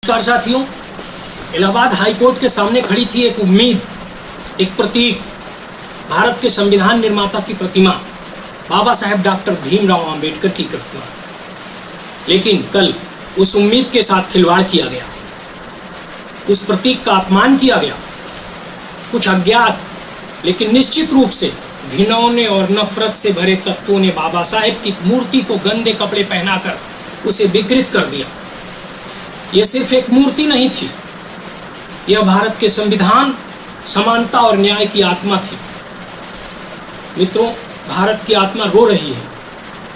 नमस्कार साथियों, Allahabad high court के सामने खड़ी थी एक उम्मीद, एक प्रतीक, भारत के संविधान निर्माता की प्रतिमा, बाबा साहेब डॉक्टर भीमराव अंबेडकर की प्रतिमा। लेकिन कल उस उम्मीद के साथ खिलवाड़ किया गया, उस प्रतीक का अपमान किया गया। कुछ अज्ञात लेकिन निश्चित रूप से घिनौने और नफरत से भरे तत्वों ने बाबा साहेब की मूर्ति को गंदे कपड़े पहनाकर उसे विकृत कर दिया। यह सिर्फ एक मूर्ति नहीं थी, यह भारत के संविधान, समानता और न्याय की आत्मा थी। मित्रों, भारत की आत्मा रो रही है।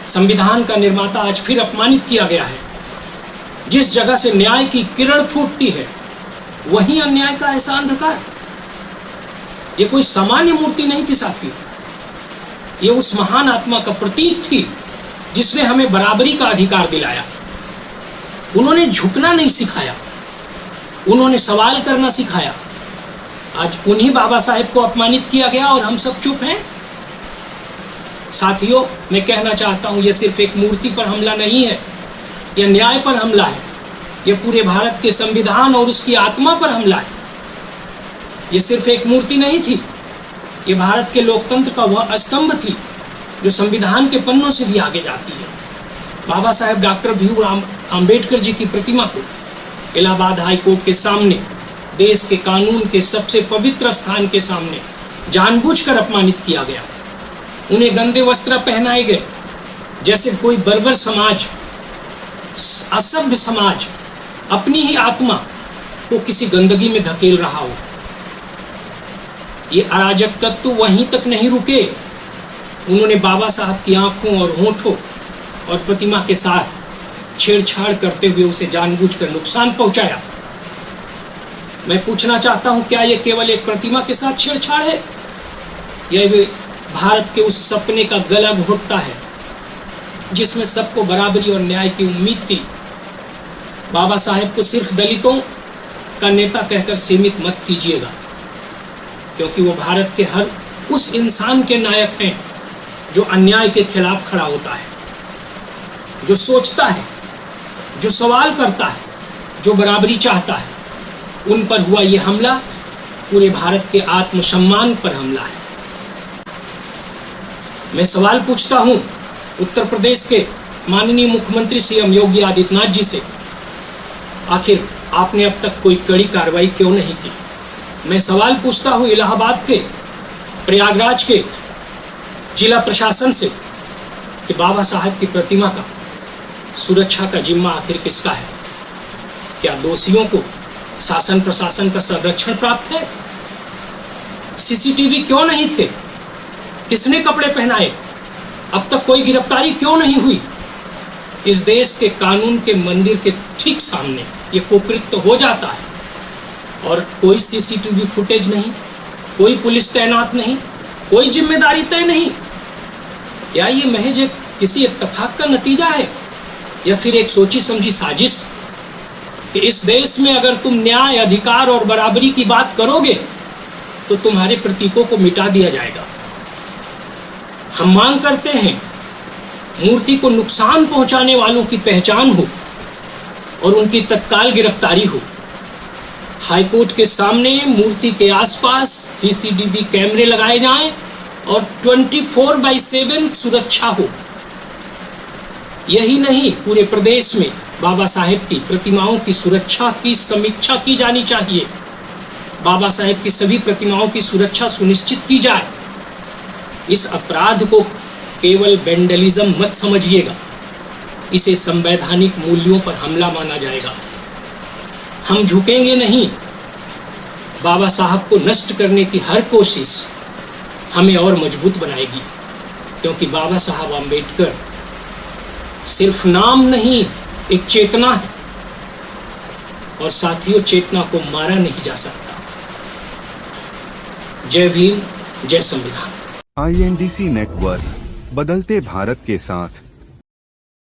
संविधान का निर्माता आज फिर अपमानित किया गया है। जिस जगह से न्याय की किरण फूटती है, वहीं अन्याय का ऐसा अंधकार। यह कोई सामान्य मूर्ति नहीं थी साथियों, यह उस महान आत्मा का प्रतीक थी जिसने हमें बराबरी का अधिकार दिलाया। उन्होंने झुकना नहीं सिखाया, उन्होंने सवाल करना सिखाया। आज उन्हीं बाबा साहेब को अपमानित किया गया और हम सब चुप हैं। साथियों, मैं कहना चाहता हूं, यह सिर्फ एक मूर्ति पर हमला नहीं है, यह न्याय पर हमला है। यह पूरे भारत के संविधान और उसकी आत्मा पर हमला है। यह सिर्फ एक मूर्ति नहीं थी, यह भारत के लोकतंत्र का वह स्तंभ थी जो संविधान के पन्नों से भी आगे जाती है। बाबा साहेब डॉक्टर भीमराव अंबेडकर जी की प्रतिमा को इलाहाबाद हाई कोर्ट के सामने, देश के कानून के सबसे पवित्र स्थान के सामने जानबूझकर अपमानित किया गया। उन्हें गंदे वस्त्र पहनाए गए, जैसे कोई बर्बर समाज, असभ्य समाज अपनी ही आत्मा को किसी गंदगी में धकेल रहा हो। ये अराजक तत्व वहीं तक नहीं रुके, उन्होंने बाबा साहब की आंखों और होठों और प्रतिमा के साथ छेड़छाड़ करते हुए उसे जानबूझकर नुकसान पहुंचाया। मैं पूछना चाहता हूं, क्या यह केवल एक प्रतिमा के साथ छेड़छाड़ है, यह भारत के उस सपने का गला घोंटता है जिसमें सबको बराबरी और न्याय की उम्मीद थी? बाबा साहेब को सिर्फ दलितों का नेता कहकर सीमित मत कीजिएगा, क्योंकि वो भारत के हर उस इंसान के नायक हैं जो अन्याय के खिलाफ खड़ा होता है, जो सोचता है, जो सवाल करता है, जो बराबरी चाहता है। उन पर हुआ यह हमला पूरे भारत के आत्मसम्मान पर हमला है। मैं सवाल पूछता हूं उत्तर प्रदेश के माननीय मुख्यमंत्री सीएम योगी आदित्यनाथ जी से, आखिर आपने अब तक कोई कड़ी कार्रवाई क्यों नहीं की? मैं सवाल पूछता हूं इलाहाबाद के, प्रयागराज के जिला प्रशासन से कि बाबा साहेब की प्रतिमा का सुरक्षा का जिम्मा आखिर किसका है? क्या दोषियों को शासन प्रशासन का संरक्षण प्राप्त है? सीसीटीवी क्यों नहीं थे? किसने कपड़े पहनाए? अब तक कोई गिरफ्तारी क्यों नहीं हुई? इस देश के कानून के मंदिर के ठीक सामने ये कुकृत्य हो जाता है और कोई सीसीटीवी फुटेज नहीं, कोई पुलिस तैनात नहीं, कोई जिम्मेदारी तय नहीं। क्या ये महज किसी इत्तेफाक का नतीजा है या फिर एक सोची समझी साजिश कि इस देश में अगर तुम न्याय, अधिकार और बराबरी की बात करोगे तो तुम्हारे प्रतीकों को मिटा दिया जाएगा? हम मांग करते हैं मूर्ति को नुकसान पहुंचाने वालों की पहचान हो और उनकी तत्काल गिरफ्तारी हो। हाईकोर्ट के सामने मूर्ति के आसपास सीसीटीवी कैमरे लगाए जाएं और 24/7 सुरक्षा हो। यही नहीं, पूरे प्रदेश में बाबा साहेब की प्रतिमाओं की सुरक्षा की समीक्षा की जानी चाहिए। बाबा साहेब की सभी प्रतिमाओं की सुरक्षा सुनिश्चित की जाए। इस अपराध को केवल वेंडलिज्म मत समझिएगा, इसे संवैधानिक मूल्यों पर हमला माना जाएगा। हम झुकेंगे नहीं। बाबा साहब को नष्ट करने की हर कोशिश हमें और मजबूत बनाएगी, क्योंकि बाबा साहब अंबेडकर सिर्फ नाम नहीं, एक चेतना है और साथियों, चेतना को मारा नहीं जा सकता। जय भीम, जय संविधान। INDC नेटवर्क, बदलते भारत के साथ।